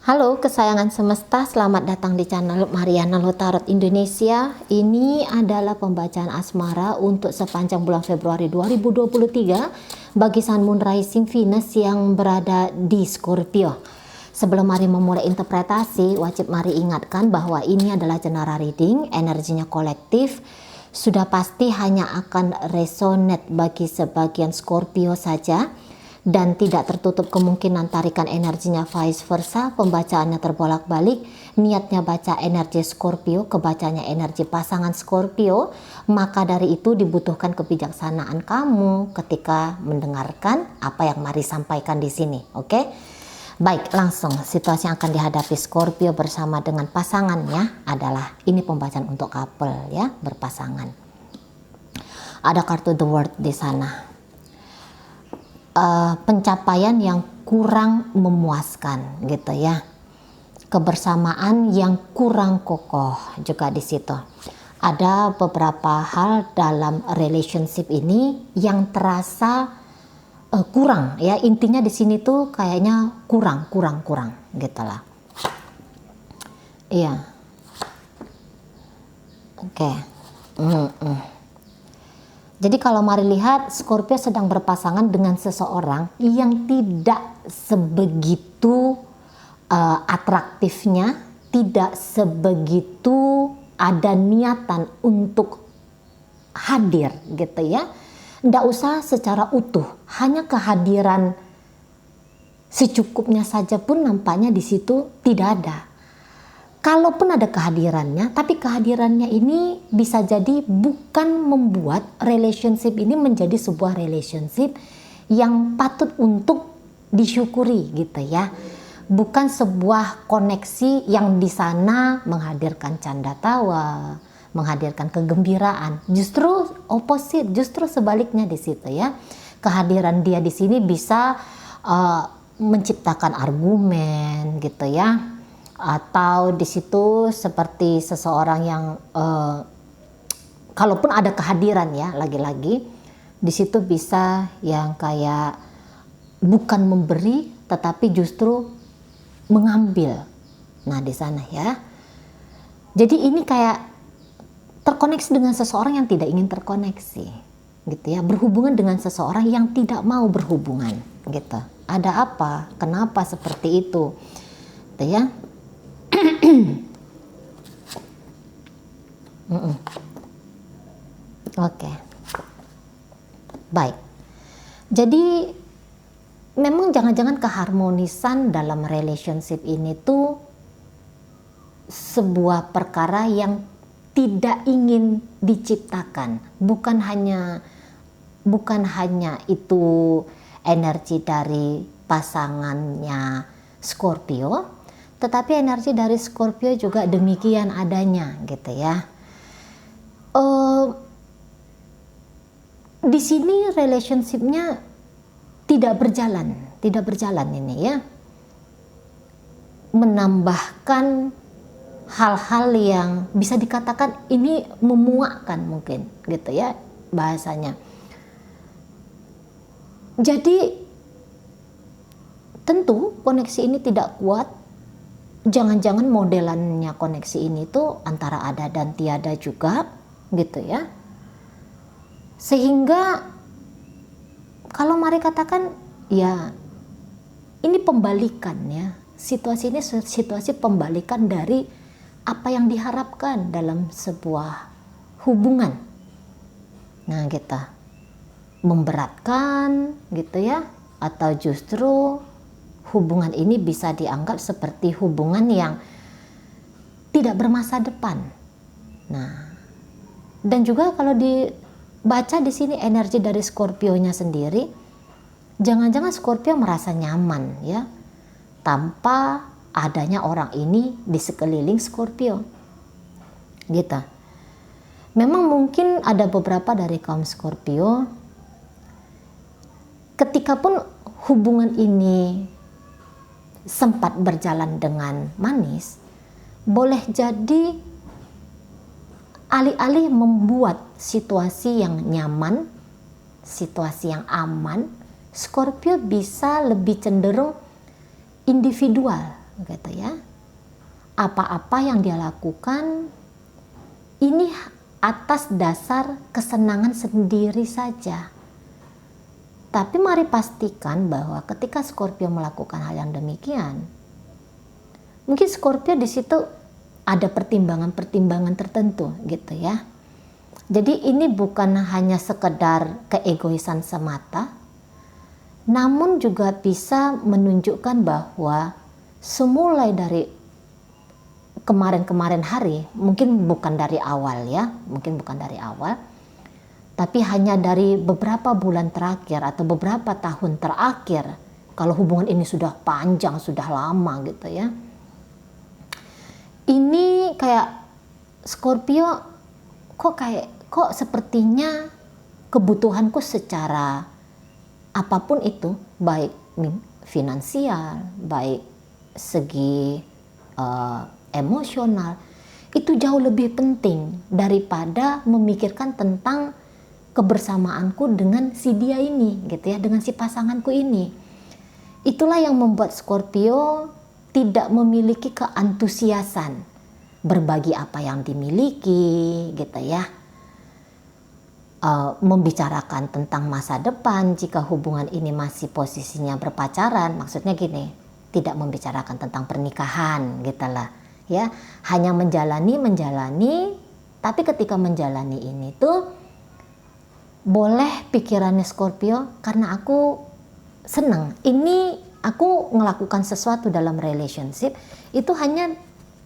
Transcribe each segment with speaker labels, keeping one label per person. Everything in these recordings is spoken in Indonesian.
Speaker 1: Halo kesayangan semesta, selamat datang di channel Mariana Lotarot Indonesia. Ini adalah pembacaan asmara untuk sepanjang bulan Februari 2023 bagi Sun Moon Rising Venus yang berada di Scorpio. Sebelum Mari memulai interpretasi, wajib Mari ingatkan bahwa ini adalah general reading, energinya kolektif. Sudah pasti hanya akan resonate bagi sebagian Scorpio saja, dan tidak tertutup kemungkinan tarikan energinya vice versa. Pembacaannya terbolak-balik, niatnya baca energi Scorpio, kebacanya energi pasangan Scorpio, maka dari itu dibutuhkan kebijaksanaan kamu ketika mendengarkan apa yang Mari sampaikan di sini. Oke? Baik, langsung situasi yang akan dihadapi Scorpio bersama dengan pasangannya adalah ini pembacaan untuk couple ya, berpasangan. Ada kartu The World di sana. Pencapaian yang kurang memuaskan gitu ya, kebersamaan yang kurang kokoh juga di situ. Ada beberapa hal dalam relationship ini yang terasa kurang ya, intinya di sini tuh kayaknya kurang gitu lah. Iya, oke. Jadi kalau Mari lihat, Scorpio sedang berpasangan dengan seseorang yang tidak sebegitu atraktifnya, tidak sebegitu ada niatan untuk hadir gitu ya. Nggak usah secara utuh, hanya kehadiran secukupnya saja pun nampaknya di situ tidak ada. Kalaupun ada kehadirannya, tapi kehadirannya ini bisa jadi bukan membuat relationship ini menjadi sebuah relationship yang patut untuk disyukuri gitu ya. Bukan sebuah koneksi yang di sana menghadirkan canda tawa, menghadirkan kegembiraan. Justru opposite, justru sebaliknya di situ ya. Kehadiran dia di sini bisa menciptakan argumen gitu ya. Atau di situ seperti seseorang yang kalaupun ada kehadiran ya, lagi-lagi di situ bisa yang kayak bukan memberi tetapi justru mengambil. Nah di sana ya. Jadi ini kayak terkoneksi dengan seseorang yang tidak ingin terkoneksi gitu ya, berhubungan dengan seseorang yang tidak mau berhubungan gitu. Ada apa? Kenapa seperti itu? Gitu ya. Oke. Baik. Jadi memang jangan-jangan keharmonisan dalam relationship ini tuh sebuah perkara yang tidak ingin diciptakan. Bukan hanya itu energi dari pasangannya Scorpio, tetapi energi dari Scorpio juga demikian adanya gitu ya. Di sini relationship-nya tidak berjalan ini ya. Menambahkan hal-hal yang bisa dikatakan ini memuakkan mungkin gitu ya bahasanya. Jadi tentu koneksi ini tidak kuat. Jangan-jangan modelannya koneksi ini tuh antara ada dan tiada juga gitu ya. Sehingga kalau Mari katakan ya ini pembalikan ya. Situasi ini situasi pembalikan dari apa yang diharapkan dalam sebuah hubungan. Nah gitu. Memberatkan gitu ya, atau justru hubungan ini bisa dianggap seperti hubungan yang tidak bermasa depan. Nah, dan juga kalau dibaca di sini energi dari Scorpio-nya sendiri, jangan-jangan Scorpio merasa nyaman ya tanpa adanya orang ini di sekeliling Scorpio. Gitu. Memang mungkin ada beberapa dari kaum Scorpio ketika pun hubungan ini sempat berjalan dengan manis, boleh jadi alih-alih membuat situasi yang nyaman, situasi yang aman, Scorpio bisa lebih cenderung individual gitu ya. Apa-apa yang dia lakukan ini atas dasar kesenangan sendiri saja. Tapi mari pastikan bahwa ketika Scorpio melakukan hal yang demikian, mungkin Scorpio di situ ada pertimbangan-pertimbangan tertentu gitu ya. Jadi ini bukan hanya sekedar keegoisan semata, namun juga bisa menunjukkan bahwa semulai dari kemarin-kemarin hari, mungkin bukan dari awal ya, tapi hanya dari beberapa bulan terakhir atau beberapa tahun terakhir, kalau hubungan ini sudah panjang, sudah lama gitu ya. Ini kayak Scorpio kok sepertinya kebutuhanku secara apapun itu, baik finansial, baik segi emosional, itu jauh lebih penting daripada memikirkan tentang kebersamaanku dengan si dia ini gitu ya, dengan si pasanganku ini. Itulah yang membuat Scorpio tidak memiliki keantusiasan berbagi apa yang dimiliki gitu ya. Membicarakan tentang masa depan jika hubungan ini masih posisinya berpacaran, maksudnya gini, tidak membicarakan tentang pernikahan gitu lah ya, hanya menjalani, tapi ketika menjalani ini tuh boleh pikirannya Scorpio, karena aku senang, ini aku melakukan sesuatu dalam relationship itu hanya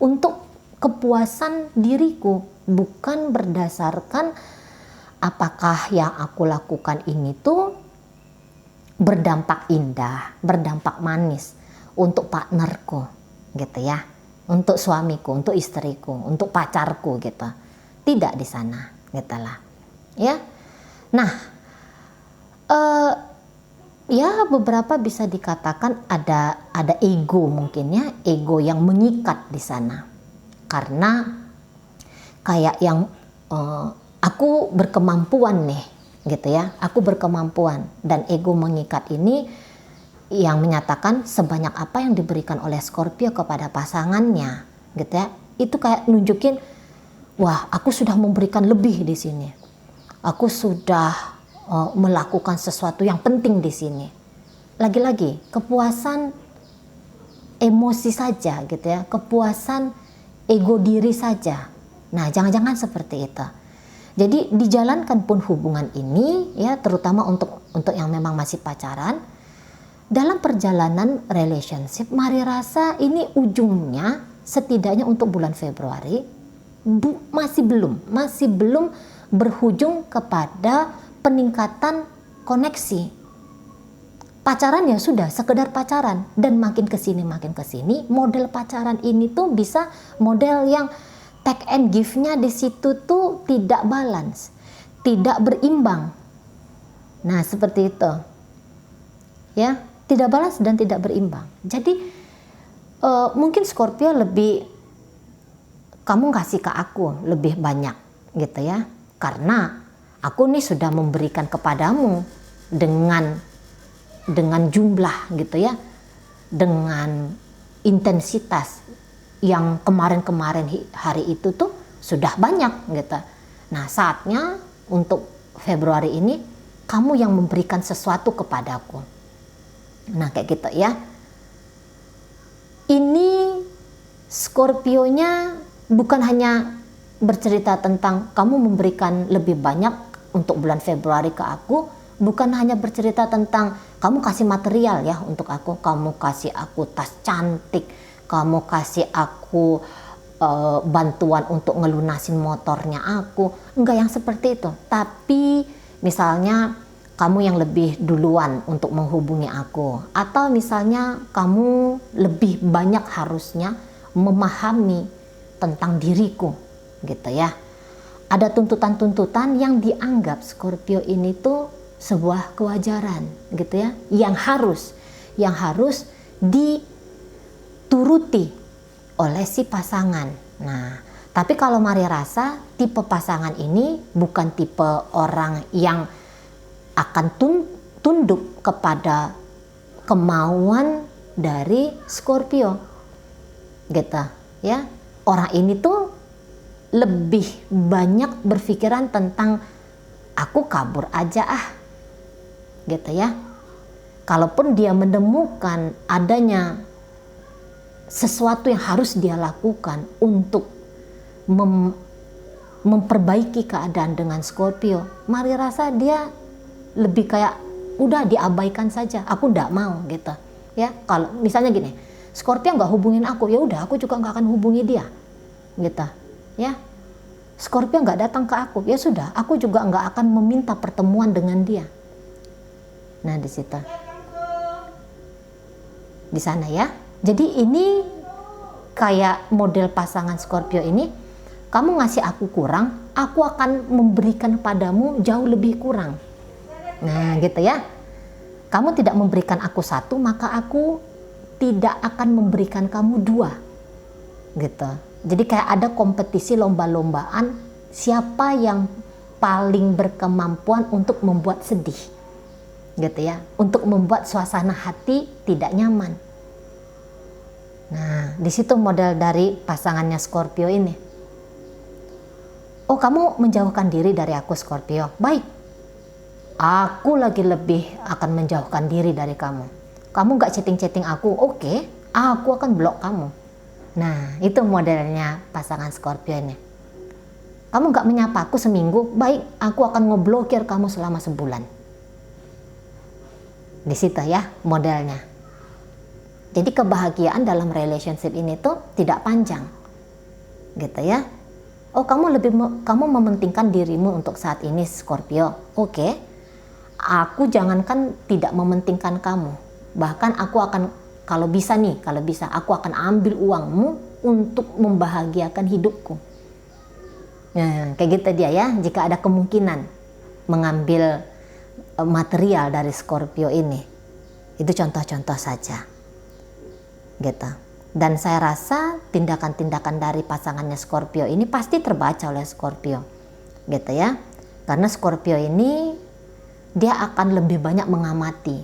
Speaker 1: untuk kepuasan diriku, bukan berdasarkan apakah yang aku lakukan ini tuh berdampak indah, berdampak manis untuk partnerku gitu ya, untuk suamiku, untuk istriku, untuk pacarku gitu. Tidak di sana gitu lah ya. Nah ya beberapa bisa dikatakan ada ego, mungkin ya, ego yang mengikat di sana, karena kayak yang aku berkemampuan nih gitu ya, aku berkemampuan, dan ego mengikat ini yang menyatakan sebanyak apa yang diberikan oleh Scorpio kepada pasangannya gitu ya, itu kayak nunjukin, wah aku sudah memberikan lebih di sini, aku sudah melakukan sesuatu yang penting di sini. Lagi-lagi kepuasan emosi saja gitu ya, kepuasan ego diri saja. Nah jangan-jangan seperti itu. Jadi dijalankan pun hubungan ini ya, terutama untuk yang memang masih pacaran, dalam perjalanan relationship, mari rasa ini ujungnya setidaknya untuk bulan Februari masih belum berujung kepada peningkatan koneksi. Pacaran ya sudah sekedar pacaran, dan makin kesini model pacaran ini tuh bisa model yang take and give-nya di situ tuh tidak balance, tidak berimbang. Nah seperti itu ya, tidak balance dan tidak berimbang. Jadi mungkin Scorpio lebih, kamu kasih ke aku lebih banyak gitu ya, karena aku nih sudah memberikan kepadamu dengan jumlah gitu ya, dengan intensitas yang kemarin hari itu tuh sudah banyak gitu. Nah saatnya untuk Februari ini kamu yang memberikan sesuatu kepadaku. Nah kayak gitu ya. Ini Scorpionya bukan hanya bercerita tentang kamu memberikan lebih banyak untuk bulan Februari ke aku, bukan hanya bercerita tentang kamu kasih material ya untuk aku, kamu kasih aku tas cantik, kamu kasih aku bantuan untuk ngelunasin motornya aku, enggak yang seperti itu. Tapi misalnya kamu yang lebih duluan untuk menghubungi aku, atau misalnya kamu lebih banyak harusnya memahami tentang diriku gitu ya. Ada tuntutan-tuntutan yang dianggap Scorpio ini tuh sebuah kewajaran gitu ya, yang harus dituruti oleh si pasangan. Nah, tapi kalau mari rasa tipe pasangan ini bukan tipe orang yang akan tunduk kepada kemauan dari Scorpio. gitu ya. Orang ini tuh lebih banyak berpikiran tentang aku kabur aja gitu ya. Kalaupun dia menemukan adanya sesuatu yang harus dia lakukan untuk memperbaiki keadaan dengan Scorpio, mari rasa dia lebih kayak udah diabaikan saja, aku nggak mau gitu ya. Kalau misalnya gini, Scorpio nggak hubungin aku, ya udah aku juga nggak akan hubungi dia gitu ya. Scorpio nggak datang ke aku, ya sudah aku juga nggak akan meminta pertemuan dengan dia. Nah di situ, di sana ya. Jadi ini kayak model pasangan Scorpio ini, kamu ngasih aku kurang, aku akan memberikan padamu jauh lebih kurang. Nah gitu ya. Kamu tidak memberikan aku satu, maka aku tidak akan memberikan kamu dua gitu. Jadi kayak ada kompetisi lomba-lombaan siapa yang paling berkemampuan untuk membuat sedih gitu ya, untuk membuat suasana hati tidak nyaman. Nah di situ model dari pasangannya Scorpio ini. Oh kamu menjauhkan diri dari aku Scorpio, baik, aku lagi lebih akan menjauhkan diri dari kamu. Kamu gak chatting-chatting aku, oke, aku akan blok kamu. Nah itu modelnya pasangan Scorpio ini. Kamu gak menyapa aku seminggu, baik, aku akan ngeblokir kamu selama sebulan. Di situ ya modelnya. Jadi kebahagiaan dalam relationship ini tuh tidak panjang gitu ya. Oh kamu mementingkan dirimu untuk saat ini Scorpio, oke. Aku jangankan tidak mementingkan kamu, bahkan aku akan kalau bisa aku akan ambil uangmu untuk membahagiakan hidupku. Nah kayak gitu dia ya. Jika ada kemungkinan mengambil material dari Scorpio ini, itu contoh-contoh saja gitu. Dan saya rasa tindakan-tindakan dari pasangannya Scorpio ini pasti terbaca oleh Scorpio gitu ya. Karena Scorpio ini dia akan lebih banyak mengamati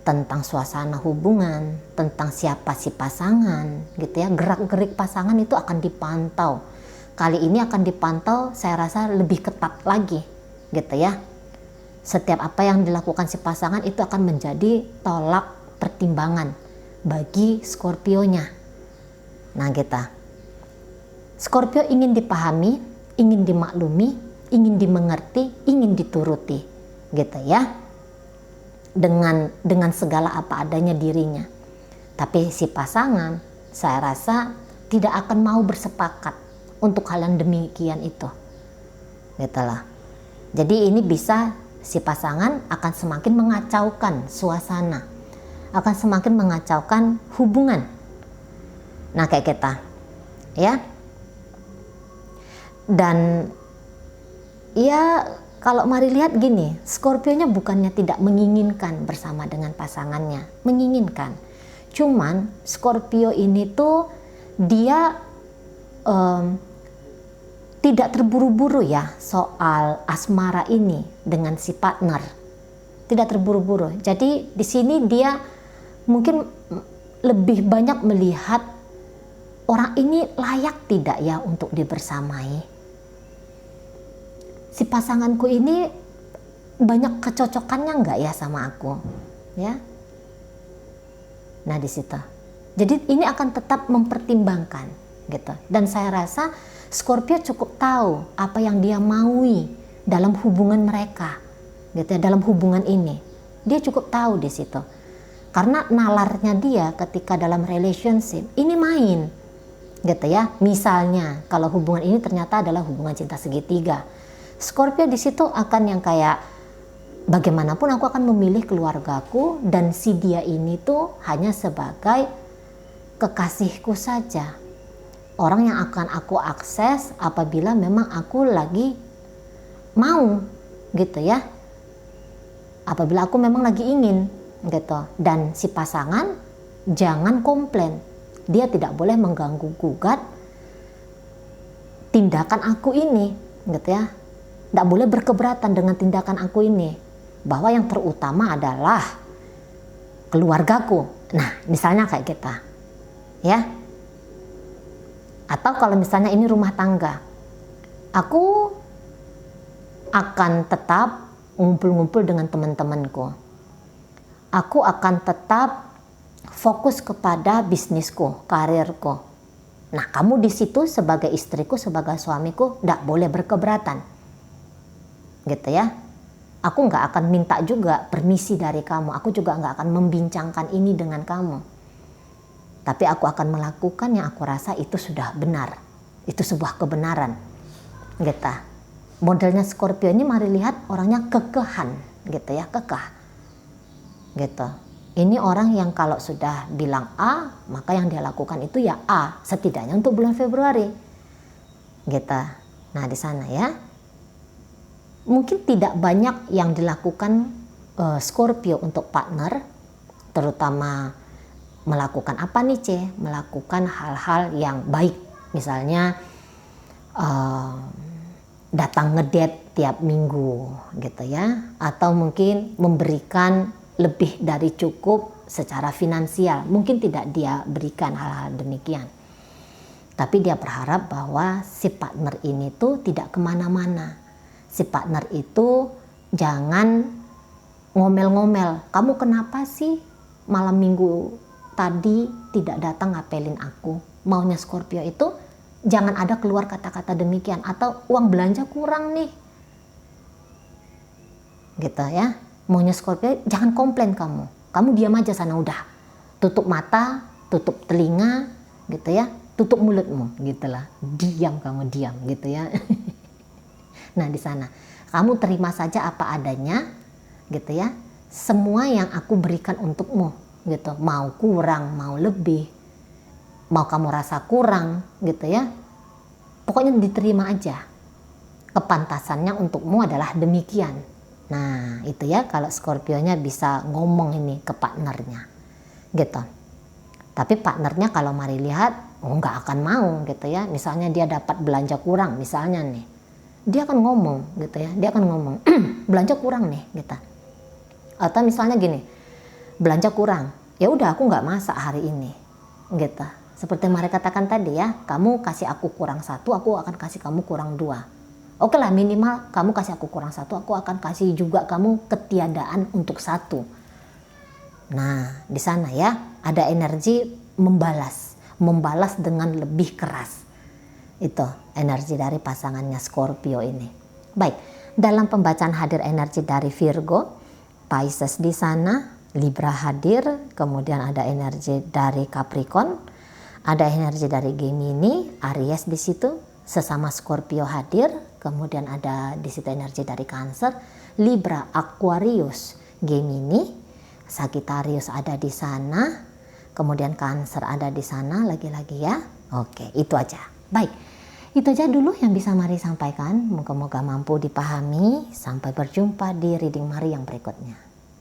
Speaker 1: tentang suasana hubungan, tentang siapa si pasangan gitu ya. Gerak-gerik pasangan itu akan dipantau. Kali ini akan dipantau saya rasa lebih ketat lagi gitu ya. Setiap apa yang dilakukan si pasangan itu akan menjadi tolak pertimbangan bagi Scorpio-nya. Nah gitu. Scorpio ingin dipahami, ingin dimaklumi, ingin dimengerti, ingin dituruti gitu ya. Dengan segala apa adanya dirinya. Tapi si pasangan saya rasa tidak akan mau bersepakat untuk hal yang demikian itu. Gitu lah. Jadi ini bisa si pasangan akan semakin mengacaukan suasana, akan semakin mengacaukan hubungan. Nah kayak kita ya. Dan ya kalau mari lihat gini, Scorpio-nya bukannya tidak menginginkan bersama dengan pasangannya, menginginkan. Cuman Scorpio ini tuh dia tidak terburu-buru ya soal asmara ini dengan si partner. Tidak terburu-buru. Jadi di sini dia mungkin lebih banyak melihat orang ini layak tidak ya untuk dibersamai. Si pasanganku ini banyak kecocokannya enggak ya sama aku, ya. Nah di situ. Jadi ini akan tetap mempertimbangkan, gitu. Dan saya rasa Scorpio cukup tahu apa yang dia maui dalam hubungan mereka, gitu ya, dalam hubungan ini. Dia cukup tahu di situ. Karena nalarnya dia ketika dalam relationship ini main, gitu ya. Misalnya kalau hubungan ini ternyata adalah hubungan cinta segitiga, Scorpio di situ akan yang kayak bagaimanapun aku akan memilih keluargaku dan si dia ini tuh hanya sebagai kekasihku saja. Orang yang akan aku akses apabila memang aku lagi mau, gitu ya. Apabila aku memang lagi ingin, gitu. Dan si pasangan jangan komplain. Dia tidak boleh mengganggu gugat tindakan aku ini, gitu ya. Tidak boleh berkeberatan dengan tindakan aku ini, bahwa yang terutama adalah keluargaku. Nah misalnya kayak kita ya. Atau kalau misalnya ini rumah tangga, aku akan tetap ngumpul-ngumpul dengan teman-temanku. Aku akan tetap fokus kepada bisnisku, karirku. Nah, kamu di situ sebagai istriku, sebagai suamiku, tidak boleh berkeberatan. Gitu ya. Aku nggak akan minta juga permisi dari kamu. Aku juga nggak akan membincangkan ini dengan kamu. Tapi aku akan melakukan yang aku rasa itu sudah benar. Itu sebuah kebenaran. Gitu. Modelnya Scorpio ini mari lihat orangnya kekehan. Gitu ya, kekeh. Gitu. Ini orang yang kalau sudah bilang A, maka yang dia lakukan itu ya A. Setidaknya untuk bulan Februari. Gitu. Nah di sana ya. Mungkin tidak banyak yang dilakukan Scorpio untuk partner. Terutama melakukan apa nih C? Melakukan hal-hal yang baik. Misalnya datang ngedate tiap minggu gitu ya. Atau mungkin memberikan lebih dari cukup secara finansial. Mungkin tidak dia berikan hal-hal demikian. Tapi dia berharap bahwa si partner ini tuh tidak kemana-mana. Si partner itu jangan ngomel-ngomel. Kamu kenapa sih malam minggu tadi tidak datang ngapelin aku? Maunya Scorpio itu jangan ada keluar kata-kata demikian. Atau uang belanja kurang nih. Gitu ya. Maunya Scorpio jangan komplain kamu. Kamu diam aja sana udah. Tutup mata, tutup telinga gitu ya. Tutup mulutmu gitulah. Diam kamu, diam gitu ya. Nah di sana kamu terima saja apa adanya gitu ya. Semua yang aku berikan untukmu gitu. Mau kurang, mau lebih, mau kamu rasa kurang gitu ya. Pokoknya diterima aja. Kepantasannya untukmu adalah demikian. Nah itu ya kalau Scorpionya bisa ngomong ini ke partnernya gitu. Tapi partnernya kalau mari lihat nggak akan mau gitu ya. Misalnya dia dapat belanja kurang misalnya nih. Dia akan ngomong gitu ya, dia akan ngomong belanja kurang nih gitu. Atau misalnya gini, belanja kurang, ya udah aku nggak masak hari ini gitu. Seperti mereka katakan tadi ya, kamu kasih aku kurang 1, aku akan kasih kamu kurang 2. Oke lah minimal kamu kasih aku kurang 1, aku akan kasih juga kamu ketiadaan untuk 1. Nah di sana ya ada energi membalas dengan lebih keras. Itu energi dari pasangannya Scorpio ini. Baik, dalam pembacaan hadir energi dari Virgo, Pisces di sana, Libra hadir, kemudian ada energi dari Capricorn, ada energi dari Gemini, Aries di situ, sesama Scorpio hadir, kemudian ada di situ energi dari Cancer, Libra, Aquarius, Gemini, Sagittarius ada di sana, kemudian Cancer ada di sana lagi-lagi ya. Oke, itu aja. Baik. Itu aja dulu yang bisa Mari sampaikan. Moga-moga mampu dipahami. Sampai berjumpa di reading Mari yang berikutnya.